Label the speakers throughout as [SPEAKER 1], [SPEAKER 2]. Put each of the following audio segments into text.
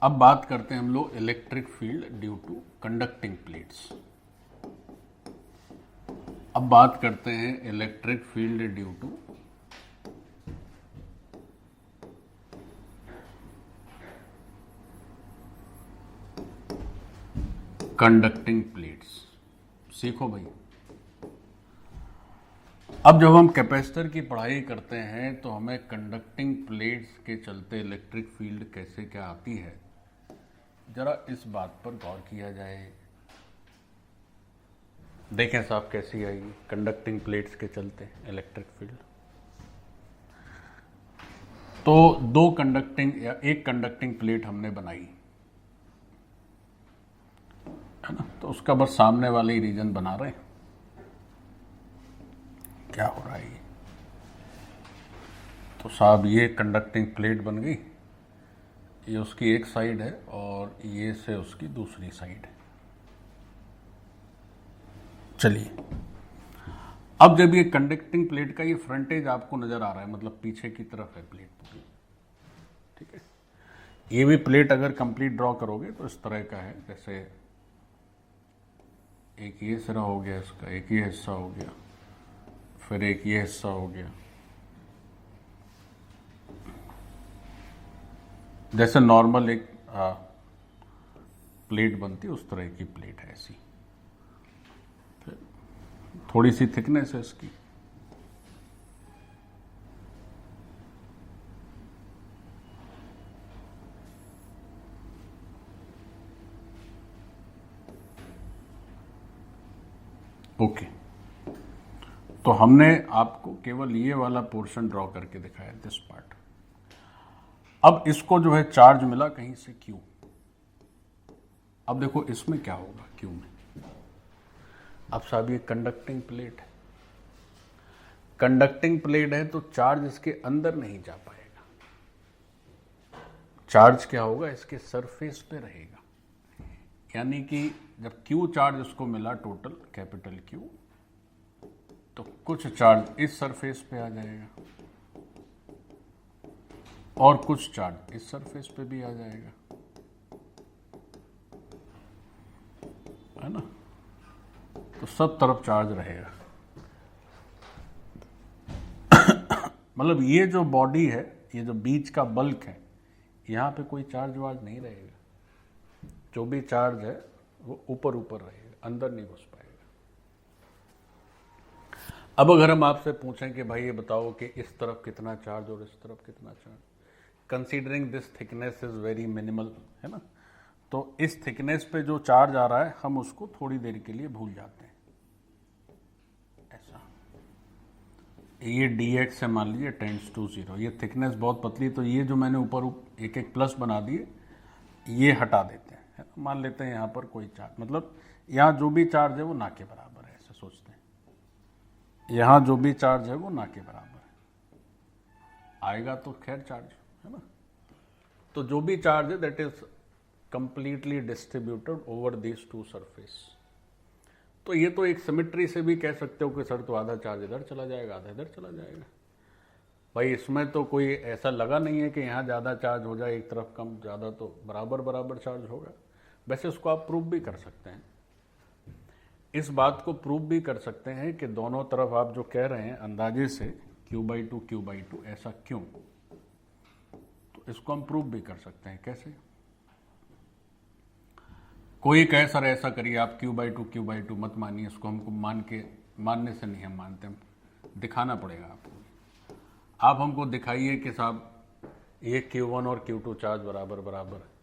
[SPEAKER 1] अब बात करते हैं हम लोग electric field due to conducting plates. अब बात करते हैं electric field due to conducting plates. सीखो भाई। अब जब हम कैपेसिटर की पढ़ाई करते हैं तो हमें कंडक्टिंग प्लेट्स के चलते इलेक्ट्रिक फील्ड कैसे क्या आती है, जरा इस बात पर गौर किया जाए। देखें साहब कैसी आएगी कंडक्टिंग प्लेट्स के चलते इलेक्ट्रिक फील्ड। तो दो कंडक्टिंग या एक कंडक्टिंग प्लेट हमने बनाई है ना, तो उसका बस सामने वाले ही रीजन बना रहे हैं। क्या हो रहा है ये? तो साहब ये कंडक्टिंग प्लेट बन गई, ये उसकी एक साइड है और ये से उसकी दूसरी साइड है। चलिए, अब जब ये कंडक्टिंग प्लेट का ये फ्रंटेज आपको नजर आ रहा है, मतलब पीछे की तरफ है प्लेट पूरी, ठीक है। ये भी प्लेट अगर कंप्लीट ड्रॉ करोगे तो इस तरह का है, जैसे एक ये सिरा हो गया इसका, एक ये हिस्सा हो गया, फिर एक ये हिस्सा हो गया। जैसे नॉर्मल एक प्लेट बनती है उस तरह की प्लेट है ऐसी। फिर थोड़ी सी थिकनेस है इसकी, ओके। तो हमने आपको केवल ये वाला पोर्शन ड्रॉ करके दिखाया, दिस पार्ट। अब इसको जो है चार्ज मिला कहीं से Q। अब देखो इसमें क्या होगा Q में। अब साहब ये कंडक्टिंग प्लेट है, कंडक्टिंग प्लेट है तो चार्ज इसके अंदर नहीं जा पाएगा। चार्ज क्या होगा, इसके सरफेस पे रहेगा। यानी कि जब Q चार्ज इसको मिला टोटल कैपिटल Q, तो कुछ चार्ज इस सरफेस पे आ जाएगा और कुछ चार्ज इस सरफेस पे भी आ जाएगा, है ना। तो सब तरफ चार्ज रहेगा। मतलब ये जो बॉडी है, ये जो बीच का बल्क है, यहां पे कोई चार्ज वार्ज नहीं रहेगा। जो भी चार्ज है वो ऊपर ऊपर रहेगा, अंदर नहीं घुस पाएगा। अब अगर हम आपसे पूछें कि भाई ये बताओ कि इस तरफ कितना चार्ज और इस तरफ कितना charge, considering this thickness is very minimal, है ना, तो इस थिकनेस पे जो चार्ज आ रहा है हम उसको थोड़ी देर के लिए भूल जाते हैं। ऐसा ये dx है, मान लीजिए टेंड्स टू 0। ये थिकनेस बहुत पतली, तो ये जो मैंने ऊपर एक एक प्लस बना दिए ये हटा देते हैं, है ना? मान लेते हैं यहाँ पर कोई चार्ज, मतलब यहाँ जो भी चार्ज है वो ना के बराबर है, ऐसे सोचते हैं। यहाँ जो भी चार्ज है वो ना के बराबर है, आएगा तो खैर चार्ज, है ना। तो जो भी चार्ज है that is completely distributed over this two surface. तो ये तो एक सिमेट्री से भी कह सकते हो कि सर तो आधा चार्ज इधर चला जाएगा, आधा इधर चला जाएगा। भाई इसमें तो कोई ऐसा लगा नहीं है कि यहाँ ज़्यादा चार्ज हो जाए एक तरफ कम, ज़्यादा तो बराबर बराबर चार्ज होगा। वैसे उसको आप प्रूव भी कर सकते हैं, इस बात को प्रूव भी कर सकते हैं कि दोनों तरफ आप जो कह रहे हैं अंदाजे से Q/2 Q/2 ऐसा क्यों, तो इसको हम प्रूव भी कर सकते हैं। कैसे? कोई कहे सर ऐसा करिए आप Q/2 मत मानिए, इसको हमको मानने से नहीं हम मानते, हम दिखाना पड़ेगा आपको। आप हमको दिखाइए कि साहब ये Q1 और Q2 चार्ज बराबर बराबर है।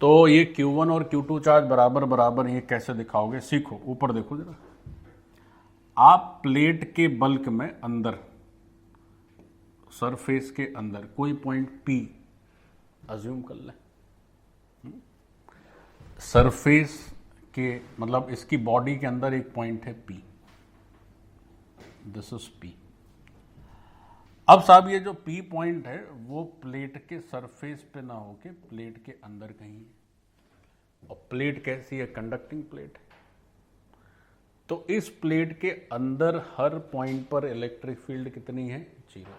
[SPEAKER 1] तो ये Q1 और Q2 चार्ज बराबर बराबर ये कैसे दिखाओगे, सीखो। ऊपर देखो जरा, आप प्लेट के बल्क में अंदर, सरफेस के अंदर कोई पॉइंट P अज्यूम कर लें। सरफेस के मतलब इसकी बॉडी के अंदर एक पॉइंट है P, दिस इज P। अब साहब ये जो P पॉइंट है वो प्लेट के सरफेस पे ना होके प्लेट के अंदर कहीं है, और प्लेट कैसी है, कंडक्टिंग प्लेट है। तो इस प्लेट के अंदर हर पॉइंट पर इलेक्ट्रिक फील्ड कितनी है? 0।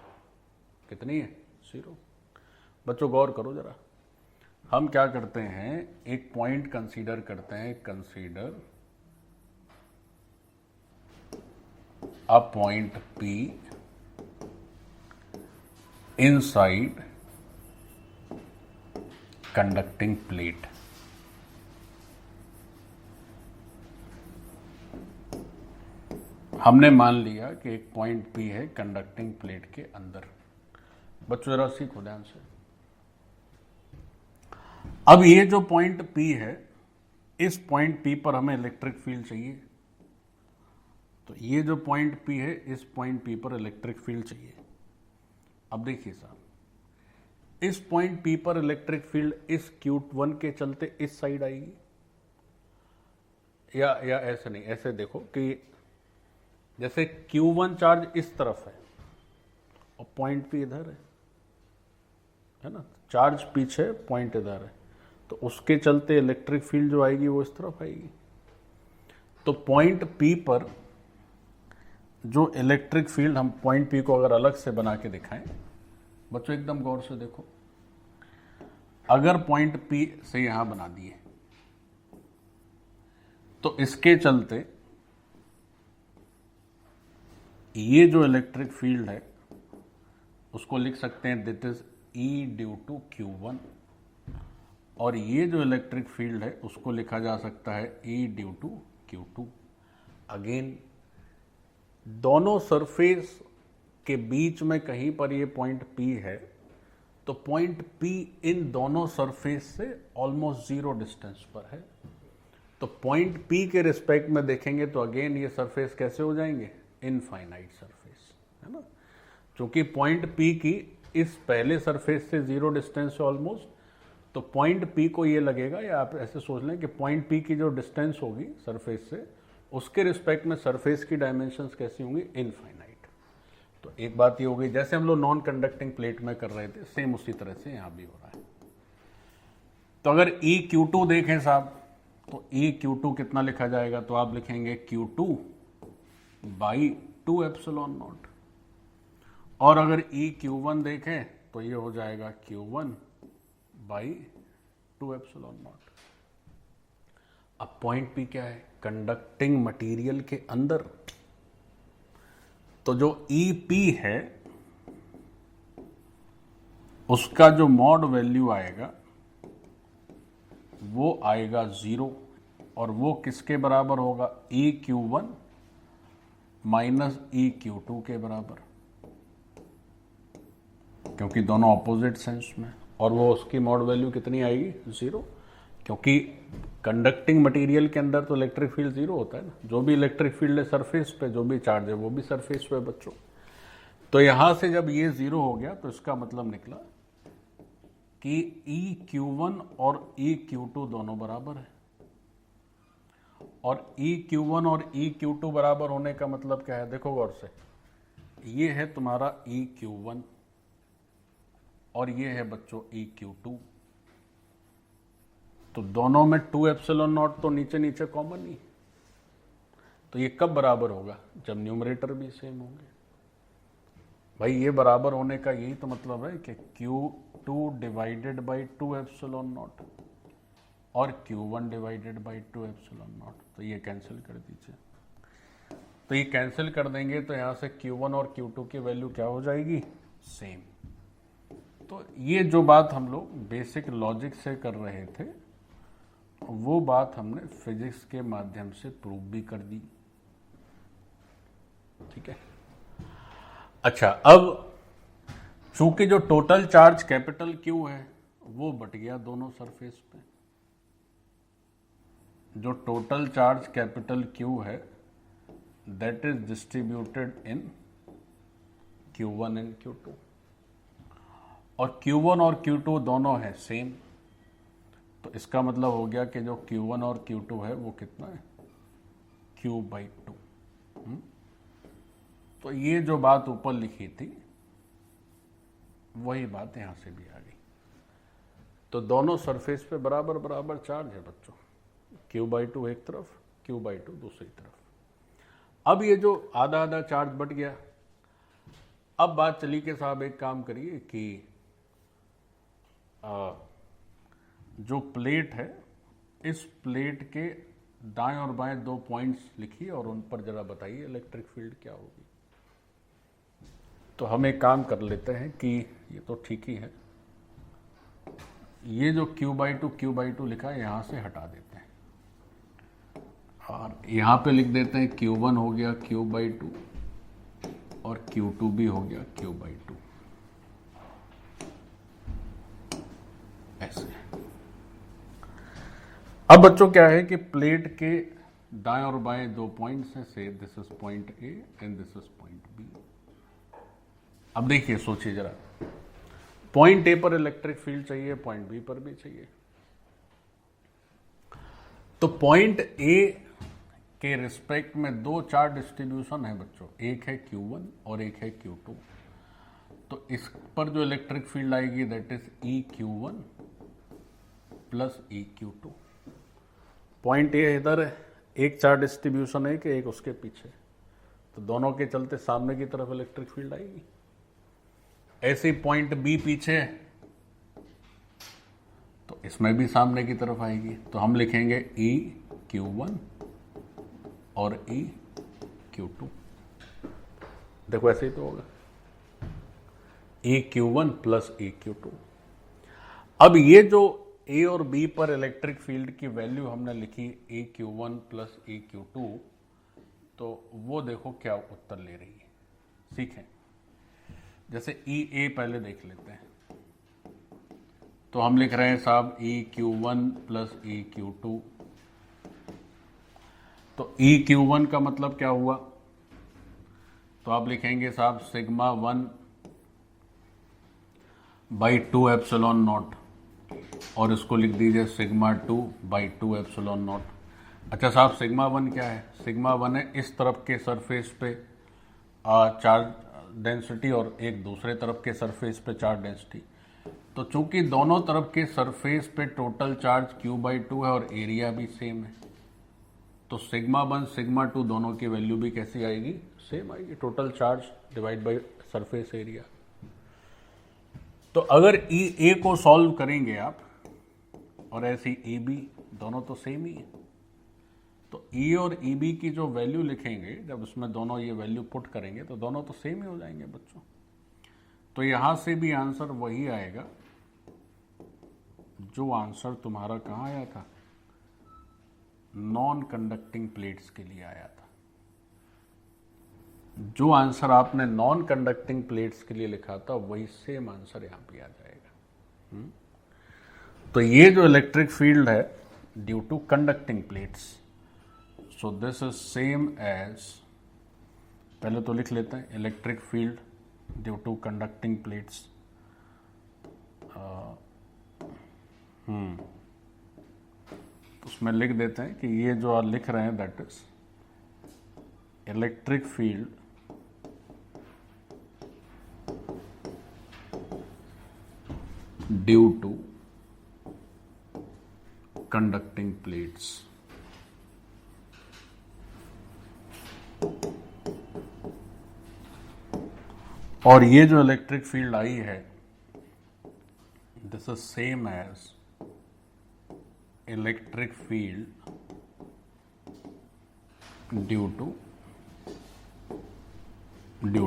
[SPEAKER 1] कितनी है? 0। बच्चों गौर करो जरा, हम क्या करते हैं, एक पॉइंट कंसीडर करते हैं, consider a point P inside conducting plate. हमने मान लिया कि एक पॉइंट P है कंडक्टिंग प्लेट के अंदर। बच्चों जरा सीखो ध्यान से। अब ये जो पॉइंट P है, इस पॉइंट P पर हमें इलेक्ट्रिक फील्ड चाहिए। तो ये जो पॉइंट P है, इस पॉइंट P पर इलेक्ट्रिक फील्ड चाहिए। अब देखिए साहब, इस पॉइंट P पर इलेक्ट्रिक फील्ड इस Q1 के चलते इस साइड आएगी, या ऐसे नहीं, ऐसे देखो कि जैसे Q1 चार्ज इस तरफ है और पॉइंट P इधर है ना, चार्ज पीछे, पॉइंट इधर है, तो उसके चलते इलेक्ट्रिक फील्ड जो आएगी वो इस तरफ आएगी। तो पॉइंट P पर जो इलेक्ट्रिक फील्ड, हम पॉइंट P को अगर अलग से बना के दिखाएं, बच्चों एकदम गौर से देखो, अगर पॉइंट P से यहां बना दिए तो इसके चलते ये जो इलेक्ट्रिक फील्ड है उसको लिख सकते हैं that is E due to Q1, और ये जो इलेक्ट्रिक फील्ड है उसको लिखा जा सकता है E due to Q2। Again दोनों सरफेस के बीच में कहीं पर ये पॉइंट P है, तो पॉइंट P इन दोनों सरफेस से ऑलमोस्ट 0 डिस्टेंस पर है। तो पॉइंट P के रिस्पेक्ट में देखेंगे तो अगेन ये सरफेस कैसे हो जाएंगे? इनफाइनाइट सरफेस, है ना। क्योंकि पॉइंट P की इस पहले सरफेस से 0 डिस्टेंस है ऑलमोस्ट, तो पॉइंट P को ये लगेगा, या आप ऐसे सोच लें कि पॉइंट P की जो डिस्टेंस होगी सरफेस से, उसके रिस्पेक्ट में सरफेस की डायमेंशंस कैसी होंगी? इनफाइनाइट। तो एक बात ये हो गई, जैसे हम लोग नॉन कंडक्टिंग प्लेट में कर रहे थे, सेम उसी तरह से यहां भी हो रहा है। तो अगर EQ2 देखें साहब, तो EQ2 कितना लिखा जाएगा? तो आप लिखेंगे Q2 बाई 2 एप्सिलॉन नॉट। और अगर EQ1 देखें तो ये हो जाएगा Q1 बाई 2 एप्सिलॉन नॉट। अब पॉइंट P क्या है? कंडक्टिंग मटेरियल के अंदर। तो जो EP है उसका जो मॉड वैल्यू आएगा वो आएगा 0, और वो किसके बराबर होगा? EQ1 माइनस EQ2 के बराबर, क्योंकि दोनों ऑपोजिट सेंस में। और वो उसकी मॉड वैल्यू कितनी आएगी? 0, क्योंकि कंडक्टिंग मटेरियल के अंदर तो इलेक्ट्रिक फील्ड 0 होता है ना। जो भी इलेक्ट्रिक फील्ड है सरफेस पे, जो भी चार्ज है वो भी सरफेस पे बच्चों। तो यहां से जब ये 0 हो गया तो इसका मतलब निकला कि EQ1 और EQ2 दोनों बराबर है। और EQ1 और EQ2 बराबर होने का मतलब क्या है? देखो गौर से, ये है तुम्हारा EQ1 और ये है बच्चों EQ2। तो दोनों में 2 एप्सिलॉन नॉट तो नीचे नीचे कॉमन ही। तो ये कब बराबर होगा? जब न्यूमरेटर भी सेम होंगे। भाई ये बराबर होने का यही तो मतलब है कि Q2 divided by 2 epsilon not और Q1 divided by 2 epsilon not. तो ये कैंसिल कर दीजिए। तो ये कैंसिल कर देंगे तो यहां से Q1 और Q2 की वैल्यू क्या हो जाएगी? सेम। तो ये जो बात हम लोग बेसिक लॉजिक से कर रहे थे, वो बात हमने फिजिक्स के माध्यम से प्रूव भी कर दी। ठीक है। अच्छा, अब चूंकि जो टोटल चार्ज कैपिटल Q है वो बट गया दोनों सरफेस पे। जो टोटल चार्ज कैपिटल Q है that is distributed in Q1 and Q2, और Q1 और Q2 दोनों है सेम। तो इसका मतलब हो गया कि जो Q1 और Q2 है वो कितना है? Q/2। तो ये जो बात ऊपर लिखी थी वही बात यहां से भी आ गई। तो दोनों सरफेस पे बराबर बराबर चार्ज है बच्चों। Q/2 एक तरफ, Q/2 दूसरी तरफ। अब ये जो आधा आधा चार्ज बट गया, अब बात चली कि साहब एक काम करिए कि जो प्लेट है, इस प्लेट के दाएं और बाएं 2 पॉइंट्स लिखिए और उन पर जरा बताइए इलेक्ट्रिक फील्ड क्या होगी। तो हम एक काम कर लेते हैं कि ये तो ठीक ही है, ये जो Q/2 लिखा है यहां से हटा देते हैं और यहां पे लिख देते हैं Q1 हो गया Q/2 और Q2 भी हो गया Q/2, ऐसे। अब बच्चों क्या है कि प्लेट के दाएं और बाएं 2 पॉइंट्स हैं, say this is point A and this is point B. अब देखिए, सोचिए जरा, पॉइंट ए पर इलेक्ट्रिक फील्ड चाहिए, पॉइंट बी पर भी चाहिए। तो पॉइंट ए के रिस्पेक्ट में 2 चार्ज डिस्ट्रीब्यूशन है बच्चों, एक है Q1 और एक है Q2। तो इस पर जो इलेक्ट्रिक फील्ड आएगी that is EQ1 plus EQ2। Point A इधर है, एक चार्ज डिस्ट्रीब्यूशन है कि एक उसके पीछे, तो दोनों के चलते सामने की तरफ इलेक्ट्रिक फील्ड आएगी। ऐसे ही पॉइंट बी पीछे है, तो इसमें भी सामने की तरफ आएगी। तो हम लिखेंगे EQ1 और EQ2। देखो ऐसे ही तो होगा, EQ1 प्लस EQ2। अब ये जो ए और बी पर इलेक्ट्रिक फील्ड की वैल्यू हमने लिखी EQ1 प्लस EQ2, तो वो देखो क्या उत्तर ले रही है, सीखें। जैसे EA पहले देख लेते हैं, तो हम लिख रहे हैं साहब EQ1 प्लस EQ2। तो EQ1 का मतलब क्या हुआ, तो आप लिखेंगे साहब सिग्मा 1 बाई 2 एप्सिलॉन नॉट, और इसको लिख दीजिए सिग्मा 2 बाई 2 एप्सिलॉन नॉट। अच्छा साहब, सिग्मा 1 क्या है? सिग्मा 1 है इस तरफ के सरफेस पे चार्ज डेंसिटी और एक दूसरे तरफ के सरफेस पे चार्ज डेंसिटी। तो चूंकि दोनों तरफ के सरफेस पे टोटल चार्ज Q/2 है और एरिया भी सेम है, तो सिग्मा 1 सिग्मा 2 दोनों की वैल्यू भी कैसी आएगी? सेम आएगी, total charge divide by surface area. तो अगर EA को सॉल्व करेंगे आप और ऐसी EB, दोनों तो सेम ही है, तो E और EB की जो वैल्यू लिखेंगे, जब उसमें दोनों ये वैल्यू पुट करेंगे तो दोनों तो सेम ही हो जाएंगे बच्चों। तो यहां से भी आंसर वही आएगा जो आंसर तुम्हारा कहां आया था, नॉन कंडक्टिंग प्लेट्स के लिए आया था। जो आंसर आपने नॉन कंडक्टिंग प्लेट्स के लिए लिखा था वही सेम आंसर यहां पे आ जाएगा। तो ये जो इलेक्ट्रिक फील्ड है due to conducting plates, so this is same as, पहले तो लिख लेते हैं electric field due to conducting plates. उसमें लिख देते हैं कि ये जो आप लिख रहे हैं that is electric field due to conducting plates. और ये जो इलेक्ट्रिक फील्ड आई है this is same as electric field due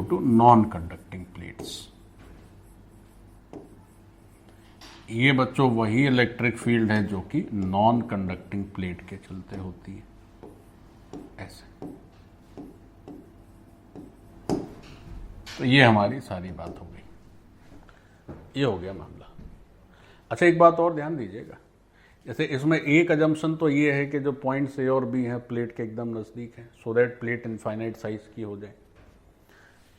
[SPEAKER 1] to non conducting plates. ये बच्चों वही इलेक्ट्रिक फील्ड है जो कि नॉन कंडक्टिंग प्लेट के चलते होती है, ऐसे। तो ये हमारी सारी बात हो गई, ये हो गया मामला। अच्छा, एक बात और ध्यान दीजिएगा, जैसे इसमें एक अजम्पशन तो ये है कि जो पॉइंट्स ए और बी हैं प्लेट के एकदम नज़दीक हैं, so that plate infinite size की हो जाए।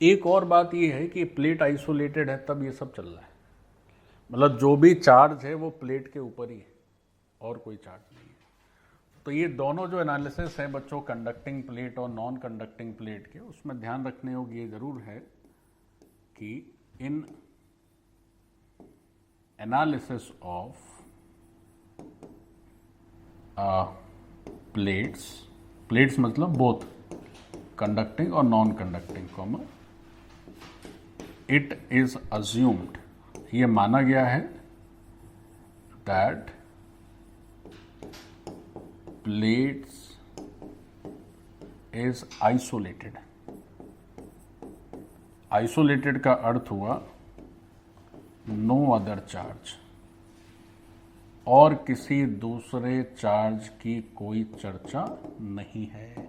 [SPEAKER 1] एक और बात ये है कि प्लेट आइसोलेटेड है तब ये सब चल रहा है, मतलब जो भी चार्ज है वो प्लेट के ऊपर ही है और कोई चार्ज नहीं है। तो ये दोनों जो एनालिसिस है बच्चों कंडक्टिंग प्लेट और नॉन कंडक्टिंग प्लेट के, उसमें ध्यान रखने योग्य ये जरूर है कि इन एनालिसिस ऑफ प्लेट्स मतलब बोथ कंडक्टिंग और non conducting comma it is assumed, ये माना गया है that plates is isolated. Isolated का अर्थ हुआ नो अदर चार्ज, और किसी दूसरे चार्ज की कोई चर्चा नहीं है,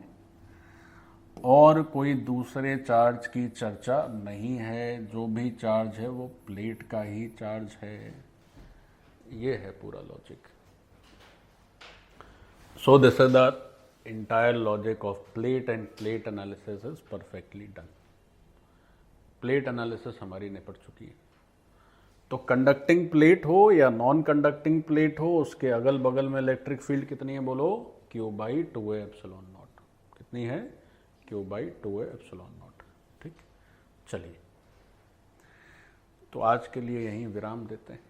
[SPEAKER 1] और कोई दूसरे चार्ज की चर्चा नहीं है, जो भी चार्ज है वो प्लेट का ही चार्ज है। ये है पूरा logic. So this is the entire logic of plate, and plate analysis is perfectly done. Plate analysis हमारी निपट चुकी है। तो कंडक्टिंग प्लेट हो या नॉन कंडक्टिंग प्लेट हो, उसके अगल बगल में इलेक्ट्रिक फील्ड कितनी है बोलो, Q/2A∪0। कितनी है, Q/2A∪0। ठीक, चलिए तो आज के लिए यहीं विराम देते हैं।